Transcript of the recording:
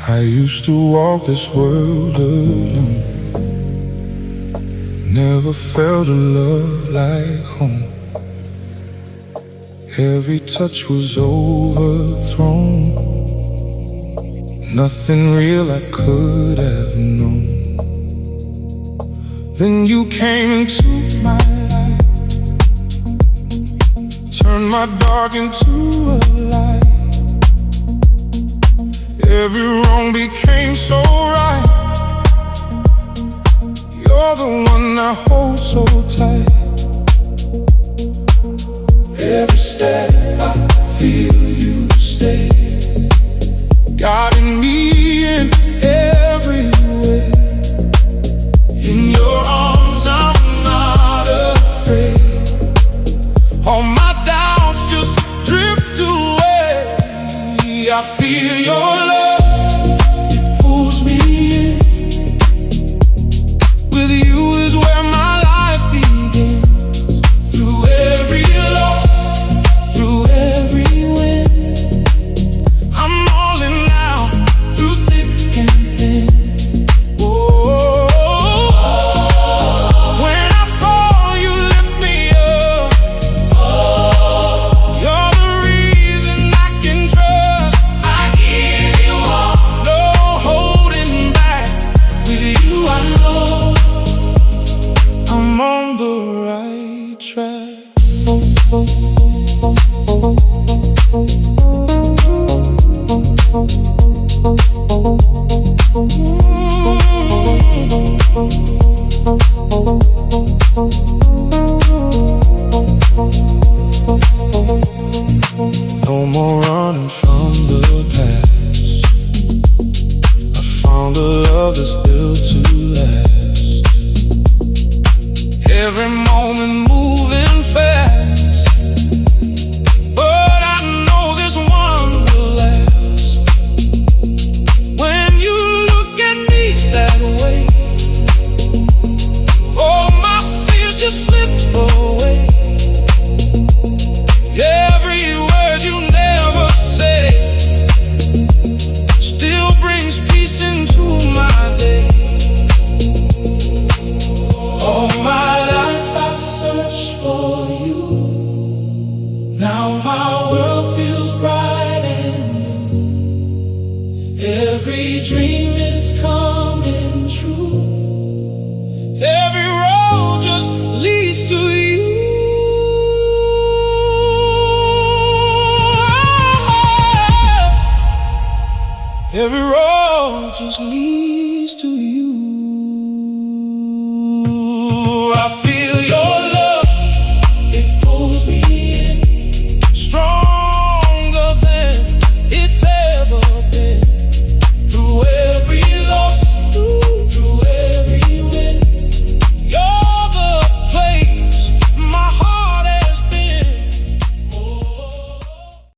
I used to walk this world alone, never felt a love like home. Every touch was overthrown, nothing real I could have known. Then you came into my life, turned my dark into a light. Every wrong became so right. You're the one I hold so tight. Every step I feel you stay, guiding me in every way. In your arms I'm not afraid. All my doubts just drift away. I feel your love, it pulls me in. With you is where my life begins. Through every loss, through every win, I'm all in now, through thick and thin. Oh, when I fall, you lift me up. You're the reason I can trust. I give you all, no holding back. With you I know I'm on the right track. No more running from the past. I found a love that's built to last. Every moment moving fast, but I know this one will last. When you look at me that way, all my fears just slip away. Every word you never say still brings peace into my day. All my life I searched for you. Now my world feels bright and new. Every dream is coming true. Every road just leads to you. Every road just leads to you.